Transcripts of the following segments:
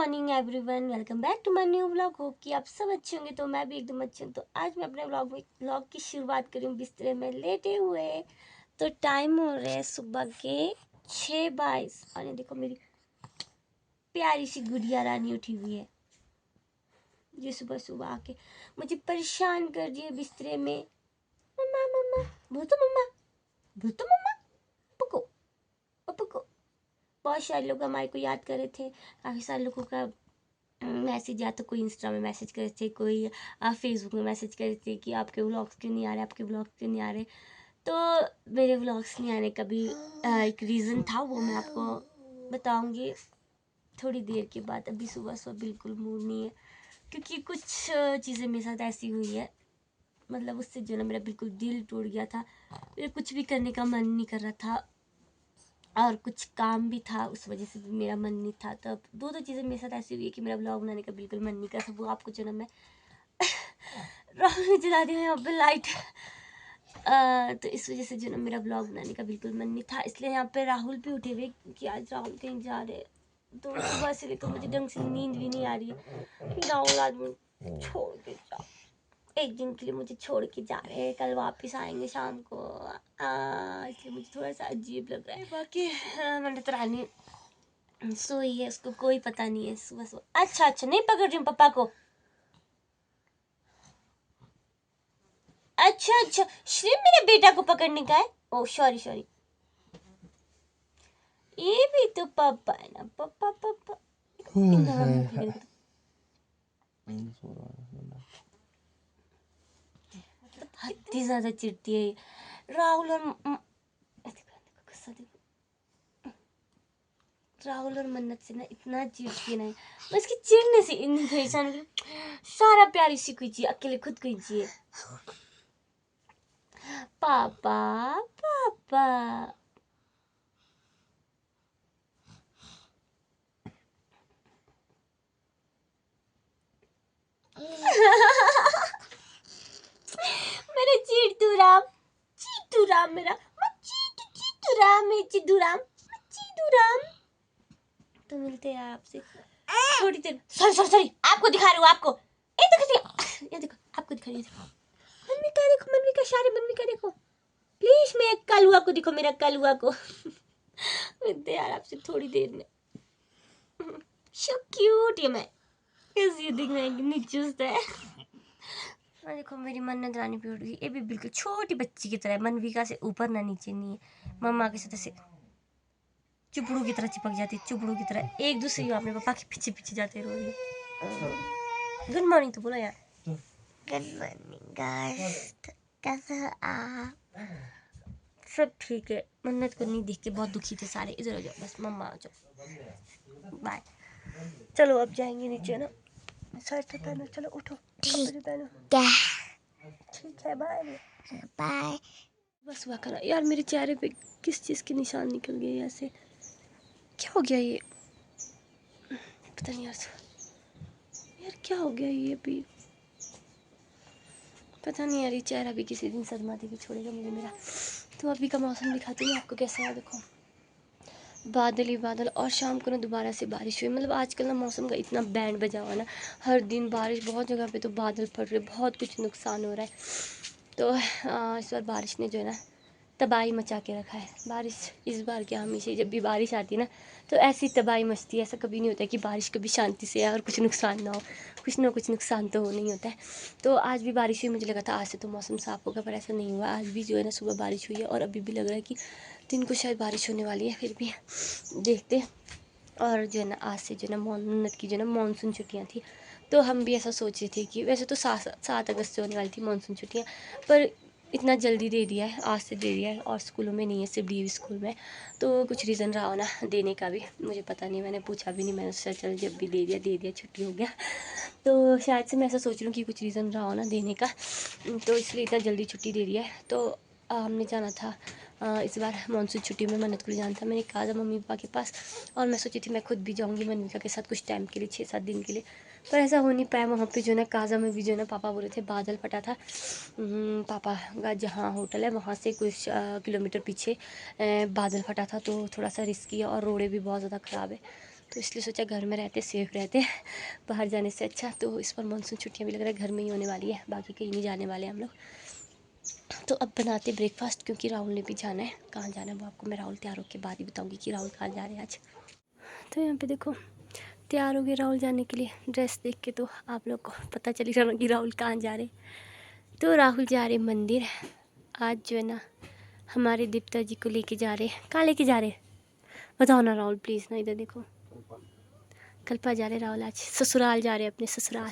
Morning everyone, welcome back to my new vlog. Hope कि आप सब अच्छे होंगे। तो मैं भी एकदम अच्छी हूँ। तो आज मैं अपने व्लॉग की शुरुआत करूँ बिस्तर में लेटे हुए। तो टाइम हो रहे हैं सुबह के 6:22 और ये देखो मेरी प्यारी सी गुड़िया रानी उठी हुई है। ये सुबह सुबह आके मुझे परेशान कर रही है बिस्तरे में। मम्मा मम्मा बोल तो मम्मा, बोल तो मम्मा, पुको पुको। बहुत सारे लोग हमारे को याद कर रहे थे। काफ़ी सारे लोगों का मैसेज, या तो कोई इंस्टा में मैसेज करे थे, कोई फेसबुक में मैसेज करे थे कि आपके व्लॉग्स क्यों नहीं आ रहे, आपके व्लॉग्स क्यों नहीं आ रहे। तो मेरे व्लॉग्स नहीं आने का भी एक रीज़न था, वो मैं आपको बताऊंगी थोड़ी देर के बाद। अभी सुबह सुबह बिल्कुल मूड नहीं है, क्योंकि कुछ चीज़ें मेरे साथ ऐसी हुई है, मतलब उससे जो ना मेरा बिल्कुल दिल टूट गया था। मेरा कुछ भी करने का मन नहीं कर रहा था और कुछ काम भी था, उस वजह से भी मेरा मन नहीं था। तो अब दो चीज़ें मेरे साथ ऐसी हुई है कि मेरा ब्लॉग बनाने का बिल्कुल मन नहीं कर रहा। वो आपको जो ना मैं राहुल में जला दी है यहाँ पे लाइट। तो इस वजह से जो ना मेरा ब्लॉग बनाने का बिल्कुल मन नहीं था। इसलिए यहाँ पे राहुल भी उठे हुए कि आज राहुल कहीं जा रहे हैं। तो सुबह से लेकर मुझे ढंग से नींद भी नहीं आ रही है कि राहुल आज मुझे छोड़ के जा, एक दिन के लिए मुझे छोड़ के जा रहे हैं, कल वापस आएंगे शाम को। इसलिए मुझे थोड़ा सा अजीब लग रहा है। बाकी मैंने तो रानी सोई है, उसको कोई पता नहीं है सुबह सुबह। अच्छा अच्छा, नहीं पकड़ रही हूँ पापा को। अच्छा अच्छा, श्री मेरे बेटा को पकड़ने का है। ओ सॉरी सॉरी, ये भी तो पापा है ना, पापा पापा। हद ही ज्यादा चिढ़ती है राहुल और गुस्सा देखो। राहुल और मन्नत से ना इतना चिढ़ती है ना, मैं इसकी चिढ़ने से इतनी परेशान हो गई। सारा प्यार इसी को चाहिए, अकेले खुद को चाहिए। पापा पापा मेरे चीटू राम, चीटू राम मेरा, चीटू राम है, चीटू राम, चीटू राम। तो मिलते हैं आपसे थोड़ी देर। सॉरी सॉरी सॉरी, आपको दिखा रही हूँ, आपको ये देखो, ये देखो आपको दिखा रही हूँ। मनविका देखो, मनविका सारे, मनविका देखो प्लीज, मैं कलुआ को देखो, मेरा कलुआ को। मिलते हैं यार आपसे थोड़ी देर में। सो क्यूट है, मैं कैसी दिखना है, कितनी चुस्त है। और देखो मेरी मन्नत रानी भी उठ गई। ये भी बिल्कुल छोटी बच्ची की तरह है, मनविका से ऊपर ना नीचे नहीं है। मम्मा के साथ ऐसे चुपड़ू की तरह चिपक जाती है, चुपड़ू की तरह एक दूसरे को अपने पापा के पीछे पीछे जाते रो रही। गुड मॉर्निंग तो बोलो यार। गुड मॉर्निंग गाइस, कैसे हो आप? सब ठीक है। मन्नत को नहीं देख के बहुत दुखी थे सारे। इधर आ जाओ बस, मम्मा आ जाओ, बाय। चलो अब जाएंगे नीचे ना, स्वेटर पहनो, चलो उठो, कपड़े पहनो। ठीक है, बाय बाय। बस हुआ करा यार, मेरे चेहरे पे किस चीज़ के निशान निकल गए ऐसे, क्या हो गया ये, पता नहीं यार। यार क्या हो गया ये भी, पता नहीं यार। ये चेहरा भी किसी दिन सदमा दे के छोड़ेगा मुझे मेरा। तो अभी का मौसम दिखाती हूँ आपको कैसा है। देखो बादल ही बादल, और शाम को ना दोबारा से बारिश हुई। मतलब आजकल ना मौसम का इतना बैंड बजा हुआ ना, हर दिन बारिश, बहुत जगह पे तो बादल पड़ रहे, बहुत कुछ नुकसान हो रहा है। तो इस बार बारिश ने जो है ना तबाही मचा के रखा है। बारिश इस बार क्या, हमेशा जब भी बारिश आती है ना तो ऐसी तबाही मचती है। ऐसा कभी नहीं होता है कि बारिश कभी शांति से आए और कुछ नुकसान ना हो। कुछ ना कुछ नुकसान तो नहीं होता है। तो आज भी बारिश हुई, मुझे लगा था आज से तो मौसम साफ़ होगा, पर ऐसा नहीं हुआ। आज भी जो है ना सुबह बारिश हुई है और अभी भी लग रहा है कि दिन को शायद बारिश होने वाली है। फिर भी देखते। और जो है ना आज से जो है ना मन्नत की जो है ना मानसून छुट्टियाँ थी, तो हम भी ऐसा सोच रहे थे कि वैसे तो 7 अगस्त से होने वाली थी मानसून छुट्टियाँ, पर इतना जल्दी दे दिया है, आज से दे दिया है। और स्कूलों में नहीं है, सिर्फ डीवी स्कूल में। तो कुछ रीज़न रहा हो ना देने का भी, मुझे पता नहीं, मैंने पूछा भी नहीं। मैंने सोचा चल जब भी दे दिया दे दिया, छुट्टी हो गया। तो शायद से मैं ऐसा सोच रही हूँ कि कुछ रीज़न रहा हो ना देने का, तो इसलिए इतना जल्दी छुट्टी दे दिया है। तो हमने जाना था इस बार मानसून छुट्टी में मन्नत को ले जाना था। मैंने कहा था मम्मी पापा के पास, और मैं सोची थी मैं खुद भी जाऊँगी मनविका के साथ कुछ टाइम के लिए, 6-7 दिन के लिए। पर ऐसा हो नहीं पाया। वहाँ पे जो है ना काजा में भी जो है ना पापा बोले थे बादल फटा था। पापा का जहाँ होटल है वहाँ से कुछ किलोमीटर पीछे बादल फटा था, तो थोड़ा सा रिस्की है और रोडें भी बहुत ज़्यादा ख़राब है। तो इसलिए सोचा घर में रहते सेफ रहते हैं, बाहर जाने से अच्छा। तो इस पर मानसून छुट्टियाँ भी लग रहा है घर में ही होने वाली है, बाकी कहीं नहीं जाने वाले हम लोग। तो अब बनाते ब्रेकफास्ट, क्योंकि राहुल ने भी जाना है। कहाँ जाना है वो आपको मैं राहुल तैयार होकर बाद ही बताऊँगी कि राहुल कहाँ जा रहे हैं आज। तो यहाँ पे देखो तैयार हो गए राहुल जाने के लिए। ड्रेस देख के तो आप लोग को पता चल ही रहा कि राहुल कहाँ जा रहे। तो राहुल जा रहे मंदिर आज, जो है ना हमारे दीप्ता जी को लेके जा रहे। कहाँ लेके जा रहे बताओ ना राहुल प्लीज़ ना, इधर देखो। कल्पा जा रहे राहुल आज, ससुराल जा रहे अपने ससुराल।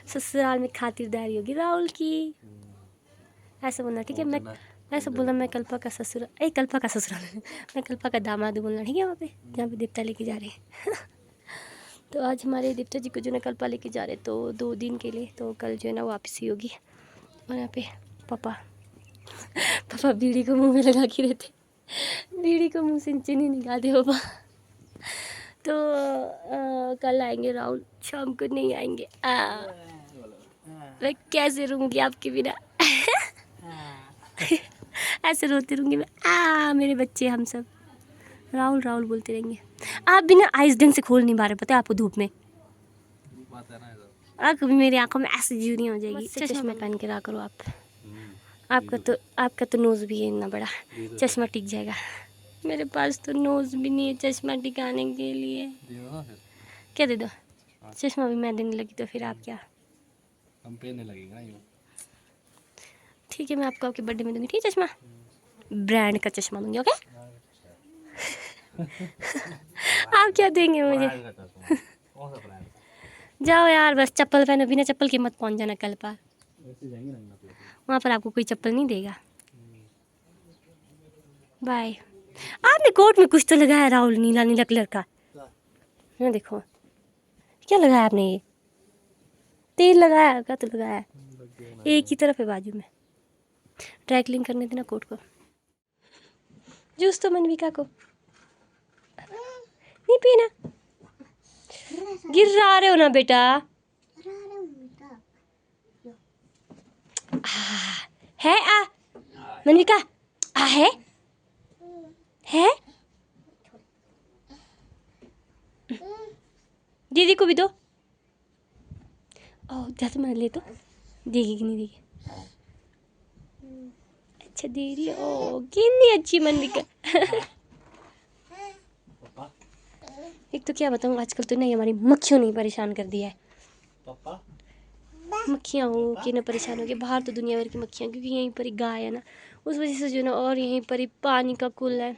ससुराल में खातिरदारी होगी राहुल की, ऐसा बोलना ठीक है। मैं ऐसा बोलना मैं कल्पा का ससुराल, कल्पा का ससुराल मैं कल्पा का दामाद बोलना ठीक है, वहाँ पे जहाँ पे दीप्ता लेके जा रहे हैं। तो आज हमारे दीप्ता जी को जो है कल्पा लेके जा रहे, तो 2 दिन के लिए। तो कल जो है ना वापसी होगी। और यहाँ पे पापा बीड़ी को मुंह में लगा के रहते, बीड़ी को मुंह से नीचे नहीं निकालते पापा। तो कल आएंगे राहुल, शाम को नहीं आएंगे। मैं कैसे रहूँगी आपके बिना। ऐसे रोती रहूँगी मैं। मेरे बच्चे हम सब राहुल राहुल बोलते रहेंगे। आप बिना आइस ढंग से खोल नहीं पा रहे, पता है आपको धूप में। कभी मेरी आंखों में ऐसी ज्यूरी हो जाएगी। चश्मा पहन के रहा करो आप। आपका तो नोज़ भी है इतना बड़ा, चश्मा टिक जाएगा। मेरे पास तो नोज़ भी नहीं है चश्मा टिकाने के लिए। क्या दे दो? चश्मा भी मैं देने लगी तो फिर आप क्या हम पहनने लगेगा ना। ठीक है मैं आपको आपके बर्थडे में दूंगी, ठीक है चश्मा, ब्रांड का चश्मा दूंगी। ओके आप क्या देंगे मुझे? जाओ यार बस चप्पल पहनो, बिना चप्पल के मत पहुंच जाना कल पर। वहाँ पर आपको कोई चप्पल नहीं देगा। बाय। आपने कोट में कुछ तो लगाया राहुल, नीला नीला कलर का। ये देखो क्या लगाया आपने, ये तेल लगाया क्या तो लगाया? एक ही तरफ है बाजू में। ड्राई क्लीन करने देना कोट को। जूस तो मनविका को नहीं पीना। गिर रहे हो ना बेटा। है मनविका है दीदी को भी दो। जैसे मैं ले तो देगी कि नहीं देगी? अच्छा दे रही है। कितनी अच्छी मनविका। एक तो क्या बताऊँ आजकल तो नहीं हमारी मक्खियों ने परेशान कर दिया है। मक्खियाँ हो कि ना परेशान हो गए, बाहर तो दुनिया भर की मक्खियाँ, क्योंकि यहीं पर ही गाय है ना, उस वजह से जो ना। और यहीं पर ही पानी का कुल है,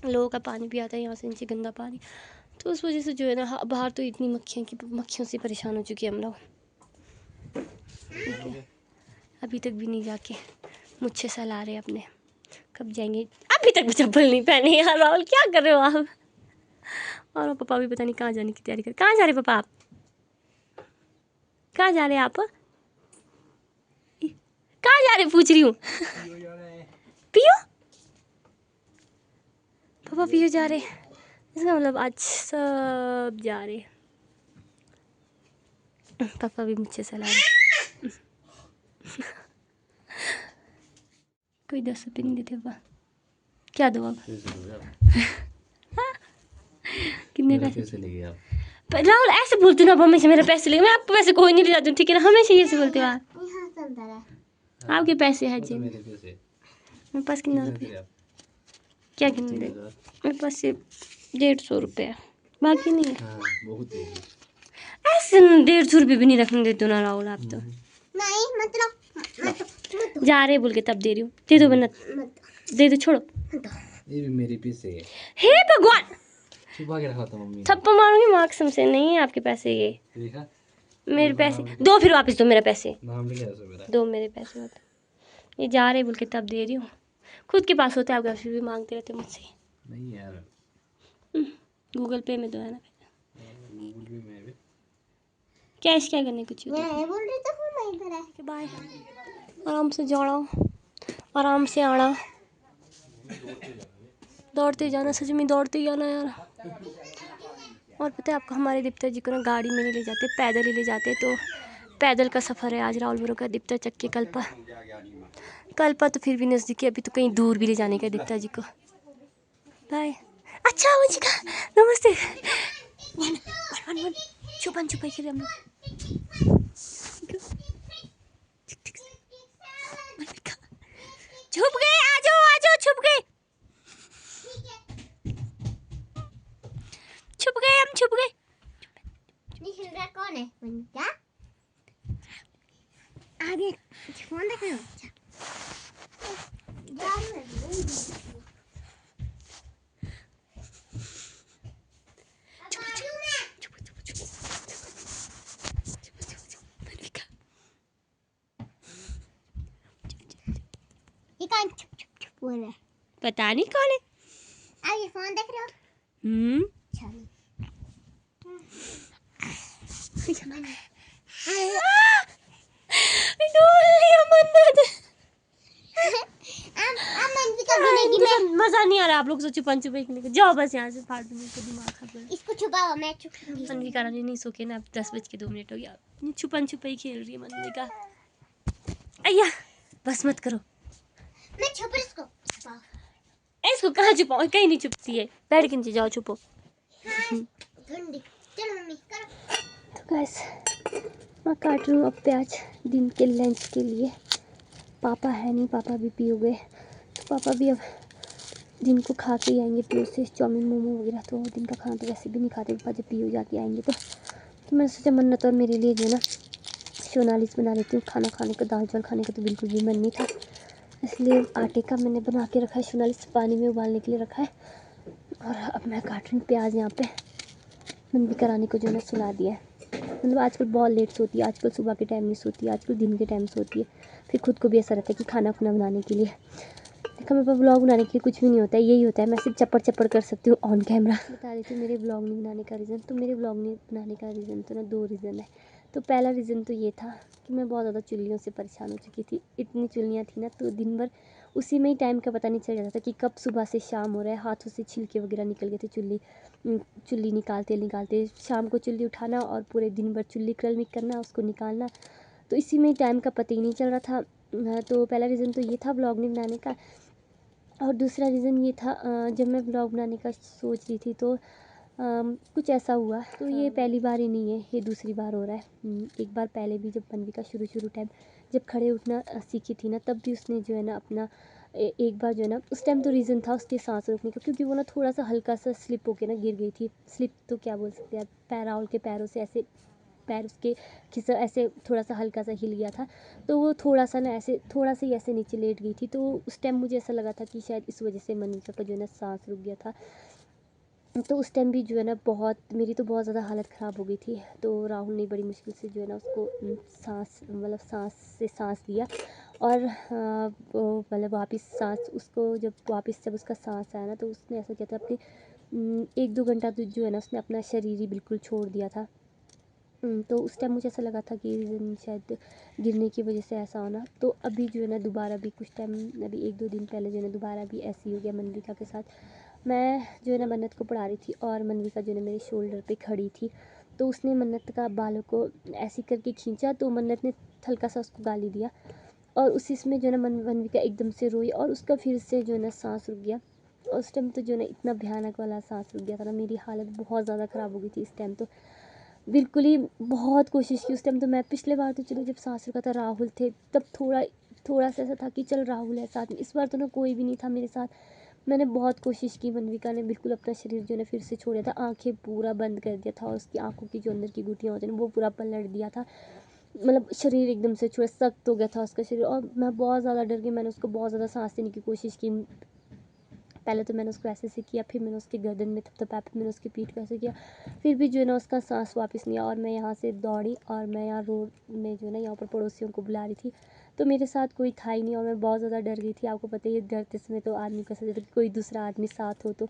लोगों का पानी भी आता है यहाँ से नीचे गंदा पानी, तो उस वजह से जो है ना बाहर तो इतनी मक्खियों से परेशान हो चुके हैं हम लोग। अभी तक भी नहीं जाके मुझसे सलाह रहे अपने कब जाएंगे। अभी तक भी चप्पल नहीं पहने यार राहुल, क्या कर रहे हो आप? और पापा भी पता नहीं कहाँ जाने की तैयारी कर। कहाँ जा रहे पापा आप? कहाँ जा रहे हैं आप? कहाँ जा रहे पूछ रही हूँ। पियो पापा, पियो जा रहे। इसका मतलब आज सब जा रहे। पापा भी मुझसे सलाह रहे। कोई 10 रुपये नहीं देते पापा। क्या दो अब? कितने पैसे लेंगे आप? राहुल ऐसे बोलते हो ना, हमेशा मेरे पैसे लेंगे। मैं आपको पैसे कोई नहीं ले जाती हूँ ठीक है ना, हमेशा ये से बोलते हो आप। आपके पैसे हैं जी मेरे पास। कितना रुपये? क्या कितने दे? मेरे पास सिर्फ 150 रुपये है, बाकी नहीं है। ऐसे 150 रुपये भी नहीं रखने देते हो ना राहुल आप तो। नहीं मतलब जा रहे बोल के तब दे रही हूँ। दे दो बन्नत, दे दो, छोड़ो। ये भी मेरे पैसे है। हे भगवान, छुपा के रखा था मम्मी ने। थप्पड़ मारूंगी मार्क से। नहीं है आपके पैसे, ये देखा मेरे पैसे दो, फिर वापस दो मेरे पैसे। नाम लिखा है मेरा, दो मेरे पैसे होते। ये जा रहे बोल के तब दे रही हूँ। खुद के पास होते आपके, फिर भी मांगते रहते मुझसे। नहीं यार गूगल पे में दो है ना, गूगल पे में भी कैश क्या करने कुछ बोल रही तो मैं इधर है। बाय, आराम से जाना, आराम से आना, दौड़ते जाना, सच में दौड़ते ही जाना यार। और पता है आपको हमारे दीप्ता जी को ना गाड़ी में नहीं ले जाते, पैदल ही ले जाते। तो पैदल का सफ़र है आज राहुल बरो का, दीप्ता चक्के के कल्पा तो फिर भी नज़दीक है, अभी तो कहीं दूर भी ले जाने का दीप्ता जी को। बाय। अच्छा वंशिका नमस्ते। वन वन वन छुपन छुपाई खेले हम लोग। वंशिका छुप गए, आ जाओ आ जाओ, छुप गए छुप गए, हम छुप गए। निशिरा कौन है? वंशिका आगे फोन देख रहे हो? ये कौन छुप छुप छुप बोल रहा है? पता नहीं कौन है। आप ये फोन देख रहे हो? चलो मजा नहीं आ रहा। आप लोग सोचो छुपन छुपाई खेलने को, जाओ बस यहाँ से, फालतू में तो दिमाग खा कर। इसको छुपाओ, मैं छुपूंगी। मनविका रानी नहीं सो के ना, अब 10:02 हो गया। ये छुपन छुपाई खेल रही है मनविका। अय्या बस मत करो। मैं छुप रही, इसको छुपाओ। इसको कहाँ छुपाओ, कहीं नहीं छुपती है। बैठ के नीचे जाओ, छुपो। ठंडी चलो मम्मी करो। तो गाइस मैं काट रही हूँ अब प्याज दिन के लंच के लिए। पापा है नहीं, पापा भी पी हो गए, तो पापा भी अब दिन को खा के ही आएंगे पीओ से, चाउमीन मोमो वगैरह। तो दिन का खाना तो वैसे भी नहीं खाते पापा, जब पीओ जाके आएंगे तो मैंने सोचा मन्नत और मेरे लिए जो है ना सोनालिस बना लेती हूँ। खाना खाने का, दाल चावल खाने का तो बिल्कुल भी मन नहीं था, इसलिए आटे का मैंने बना के रखा है। सोनालिस पानी में उबालने के लिए रखा है। और अब मैं काट रही हूँ प्याज। यहाँ पे मनविका रानी को जो है सुला दिया है। मतलब आजकल बहुत लेट सोती है, आजकल सुबह के टाइम नहीं सोती है, आजकल दिन के टाइम सोती है। फिर खुद को भी ऐसा रहता है कि खाना खुना बनाने के लिए, देखा मेरे पास ब्लॉग बनाने के लिए कुछ भी नहीं होता है। यही होता है, मैं सिर्फ चप्पड़ चप्पड़ कर सकती हूँ ऑन कैमरा। बता देती हूँ मेरे ब्लॉग नहीं बनाने का रीज़न। तो मेरे ब्लॉग नहीं बनाने का रीज़न तो ना 2 रीज़न है। तो पहला रीज़न तो ये था कि मैं बहुत ज़्यादा चुल्लियों से परेशान हो चुकी थी। इतनी चुल्लियाँ थी ना, तो दिन भर उसी में ही टाइम का पता नहीं चल जाता था कि कब सुबह से शाम हो रहा है। हाथों से छिलके वगैरह निकल गए थे, चुल्ली निकालते निकालते शाम को चुल्ली उठाना और पूरे दिन भर चुल्ली क्रमिक करना, उसको निकालना, तो इसी में ही टाइम का पता ही नहीं चल रहा था। तो पहला रीज़न तो ये था ब्लॉग नहीं बनाने का। और दूसरा रीज़न ये था, जब मैं ब्लॉग बनाने का सोच रही थी तो कुछ ऐसा हुआ। तो ये पहली बार ही नहीं है, ये दूसरी बार हो रहा है। एक बार पहले भी जब मनविका शुरू टाइम जब खड़े उठना सीखी थी ना, तब भी उसने जो है ना अपना एक बार जो है ना, उस टाइम तो रीज़न था उसके सांस रोकने का, क्योंकि वो ना थोड़ा सा हल्का सा स्लिप होके ना गिर गई थी। स्लिप तो क्या बोल सकते हैं, पैराउल के पैरों से ऐसे पैर उसके खिसा ऐसे थोड़ा सा हल्का सा हिल गया था। तो वो थोड़ा सा ना ऐसे थोड़ा सा ही ऐसे नीचे लेट गई थी। तो उस टाइम मुझे ऐसा लगा था कि शायद इस वजह से मनविका का जो है ना सांस रुक गया था। तो उस टाइम भी जो है ना मेरी तो बहुत ज़्यादा हालत ख़राब हो गई थी। तो राहुल ने बड़ी मुश्किल से जो है ना उसको सांस से सांस लिया। और वो मतलब वापस जब उसका सांस आया ना, तो उसने ऐसा किया था अपने 1-2 घंटा तो जो है ना उसने अपना शरीर ही बिल्कुल छोड़ दिया था। तो उस टाइम मुझे ऐसा लगा था कि शायद गिरने की वजह से ऐसा होना। तो अभी जो है ना दोबारा भी कुछ टाइम, अभी 1-2 दिन पहले जो है ना दोबारा भी ऐसे ही हो गया मनविका के साथ। मैं जो है ना मन्नत को पढ़ा रही थी और मनविका जो है ना मेरे शोल्डर पे खड़ी थी। तो उसने मन्नत का बालों को ऐसे करके खींचा, तो मन्नत ने हल्का सा उसको गाली दिया और उसी में जो है ना मनविका एकदम से रोई और उसका फिर से जो है ना सांस रुक गया। और उस टाइम तो जो है ना इतना भयानक वाला सांस रुक गया था ना, मेरी हालत बहुत ज़्यादा ख़राब हो गई थी इस टाइम। तो बिल्कुल ही बहुत कोशिश की उस टाइम तो मैं। पिछले बार तो चलो जब सांस रुका था राहुल थे, तब थोड़ा सा ऐसा था कि चल राहुल है साथ में। इस बार तो ना कोई भी नहीं था मेरे साथ। मैंने बहुत कोशिश की, मनविका ने बिल्कुल अपना शरीर जो है ना फिर से छोड़ा था, आंखें पूरा बंद कर दिया था और उसकी आंखों की जो अंदर की गुटियाँ होती हैं वो पूरा पलट दिया था। मतलब शरीर एकदम से छोड़ा, सख्त हो गया था उसका शरीर। और मैं बहुत ज़्यादा डर गई, मैंने उसको बहुत ज़्यादा सांस देने की कोशिश की। पहले तो मैंने उसको ऐसे किया, फिर मैंने उसके गर्दन में थपथपाया, फिर मैंने उसकी पीठ को ऐसे किया, फिर भी जो है ना उसका सांस वापस नहीं आया। और मैं यहाँ से दौड़ी और मैं यहाँ रोड में जो है ना यहाँ पर पड़ोसियों को बुला रही थी। तो मेरे साथ कोई था ही नहीं और मैं बहुत ज़्यादा डर गई थी। आपको पता है ये डरते समय तो आदमी को ऐसा लगता है कि कोई दूसरा आदमी साथ हो। तो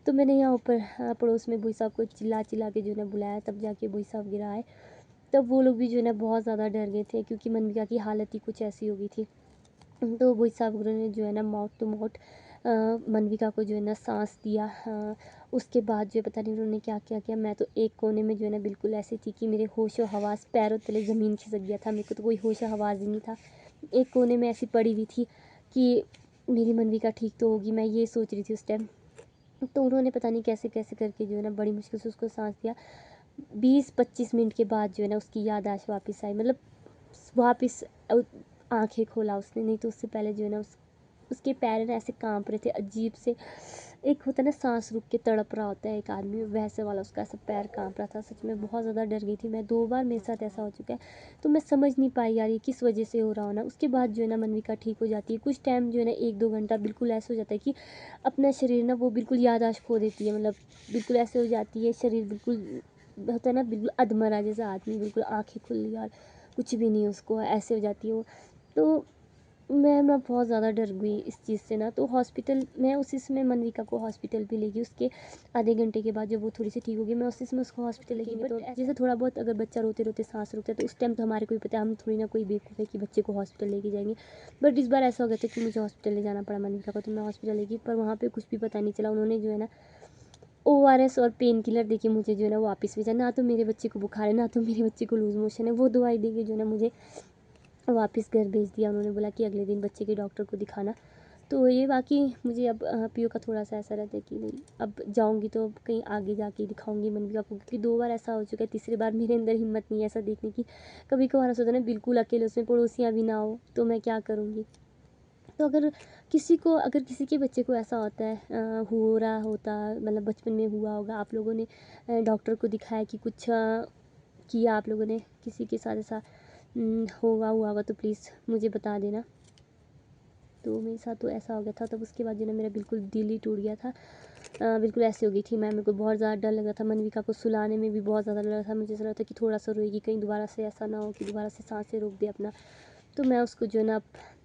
मैंने यहाँ ऊपर पड़ोस में भूई साहब को चिल्ला के जो है ना बुलाया, तब जाके भूई साहब गिरा आए। तब वो लोग भी जो है ना बहुत ज़्यादा डर गए थे, क्योंकि मनविका की हालत ही कुछ ऐसी हो गई थी। तो भूई साहब ने जो है ना माउथ टू माउथ मनविका को जो है ना सांस दिया। उसके बाद जो है पता नहीं उन्होंने क्या क्या किया। मैं तो एक कोने में जो है ना बिल्कुल ऐसी थी कि मेरे होश व हवास, पैरों तले ज़मीन खिसक गया था, मेरे को तो कोई होश हवास ही नहीं था। एक कोने में ऐसी पड़ी हुई थी कि मेरी मनविका ठीक तो होगी, मैं ये सोच रही थी उस टाइम। तो उन्होंने पता नहीं कैसे कैसे करके जो है ना बड़ी मुश्किल से उसको सांस दिया। 20-25 मिनट के बाद जो है ना उसकी याददाश्त वापस आई, मतलब वापस आंखें खोला उसने। नहीं तो उससे पहले जो है ना उसके पैर ना ऐसे कांप रहे थे अजीब से, एक होता है ना सांस रुक के तड़प रहा होता है एक आदमी, वैसे वाला उसका ऐसा पैर कांप रहा था। सच में बहुत ज़्यादा डर गई थी मैं, 2 बार मेरे साथ ऐसा हो चुका है। तो मैं समझ नहीं पाई यार ये किस वजह से हो रहा हो ना। उसके बाद जो है ना मनविका ठीक हो जाती है, कुछ टाइम जो है ना 1-2 घंटा बिल्कुल ऐसे हो जाता है कि अपना शरीर ना वो बिल्कुल याददाश्त खो देती है, मतलब बिल्कुल ऐसे हो जाती है शरीर, बिल्कुल होता है ना बिल्कुल अधमरा जैसा आदमी, बिल्कुल आँखें खुल यार कुछ भी नहीं उसको, ऐसे हो जाती है वो। तो मैं ना बहुत ज़्यादा डर गई इस चीज़ से ना। तो हॉस्पिटल मैं उसी समय मनविका को हॉस्पिटल भी ले गई। उसके आधे घंटे के बाद जब वो थोड़ी सी ठीक होगी मैं उसी समय उसको हॉस्पिटल ले गई। तो जैसे थोड़ा बहुत अगर बच्चा रोते रोते सांस रुकता है तो उस टाइम तो हमारे को भी पता है, हम थोड़ी ना कोई बेवकूफ़ है कि बच्चे को हॉस्पिटल लेके जाएंगे। बट इस बार ऐसा हो गया था कि मुझे हॉस्पिटल ले जाना पड़ा मनविका को, तो मैं हॉस्पिटल ले गई। पर वहाँ पर कुछ भी पता नहीं चला, उन्होंने जो है ना ORS और पेन किलर देके मुझे जो है ना वापस भेजा। ना तो मेरे बच्चे को बुखार है, ना तो मेरे बच्चे को लूज़ मोशन है। वो दवाई दे के जो है ना मुझे वापस घर भेज दिया। उन्होंने बोला कि अगले दिन बच्चे के डॉक्टर को दिखाना। तो ये बाकी मुझे अब पीओ का थोड़ा सा ऐसा रहता है कि नहीं अब जाऊंगी तो कहीं आगे जाके दिखाऊंगी मनविका को, क्योंकि 2 बार ऐसा हो चुका है, तीसरी बार मेरे अंदर हिम्मत नहीं है ऐसा देखने की। कभी कभार ऐसा होता है ना बिल्कुल अकेले, उसमें पड़ोसियाँ भी ना हो तो मैं क्या करूँगी। तो अगर किसी के बच्चे को ऐसा होता है हो रहा होता, मतलब बचपन में हुआ होगा, आप लोगों ने डॉक्टर को दिखाया कि कुछ किया आप लोगों ने, किसी के साथ ऐसा हुआ होगा तो प्लीज़ मुझे बता देना। तो मेरे साथ तो ऐसा हो गया था। तब उसके बाद जो ना मेरा बिल्कुल दिल ही टूट गया था, बिल्कुल ऐसे हो गई थी मैं, मेरे को बहुत ज़्यादा डर लग रहा था। मनविका को सुलाने में भी बहुत ज़्यादा डर लग रहा था, मुझे ऐसा लगा था कि थोड़ा सा रोएगी, कहीं दोबारा से ऐसा ना हो कि दोबारा से सांसें रोक दे अपना। तो मैं उसको जो ना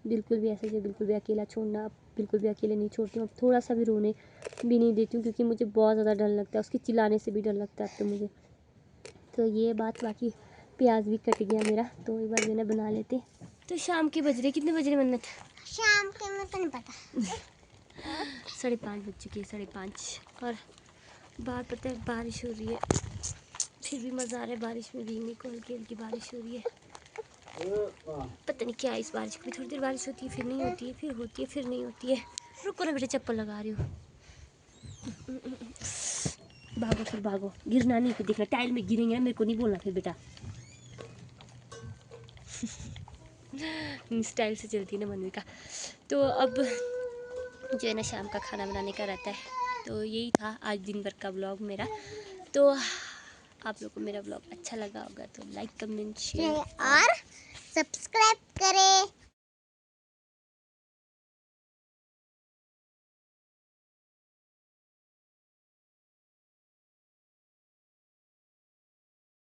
बिल्कुल भी ऐसे जो बिल्कुल भी अकेला छोड़ना, बिल्कुल भी अकेले नहीं छोड़ती हूँ। अब थोड़ा सा भी रोने भी नहीं देती हूँ, क्योंकि मुझे बहुत ज़्यादा डर लगता है, उसके चिल्लाने से भी डर लगता है अब तो मुझे। तो ये बात, बाकी प्याज भी कट गया मेरा, तो एक बार जो है ना बना लेते। तो शाम के बज रहे, कितने बज रहे मन्नत? शाम के मेरे को नहीं पता। 5:30 बज चुकी है, 5:30। और बाहर पता है बारिश हो रही है, फिर भी मज़ा आ रहा है बारिश में भीगने को। हल्की हल्की बारिश हो रही है, पता नहीं क्या है इस बारिश की। थोड़ी देर बारिश होती है, फिर नहीं होती है, फिर होती है, फिर नहीं होती है। रुको ना बेटा, चप्पल लगा रही हूँ। भागो फिर भागो, गिरना नहीं, फिर देखना टाइल में गिरेंगे ना, मेरे को नहीं बोलना फिर बेटा। स्टाइल से चलती है ना मनविका। तो अब जो है ना शाम का खाना बनाने का रहता है। तो यही था आज दिन भर का व्लॉग मेरा। तो आप लोग को मेरा व्लॉग अच्छा लगा होगा तो लाइक कमेंट शेयर और सब्सक्राइब करें।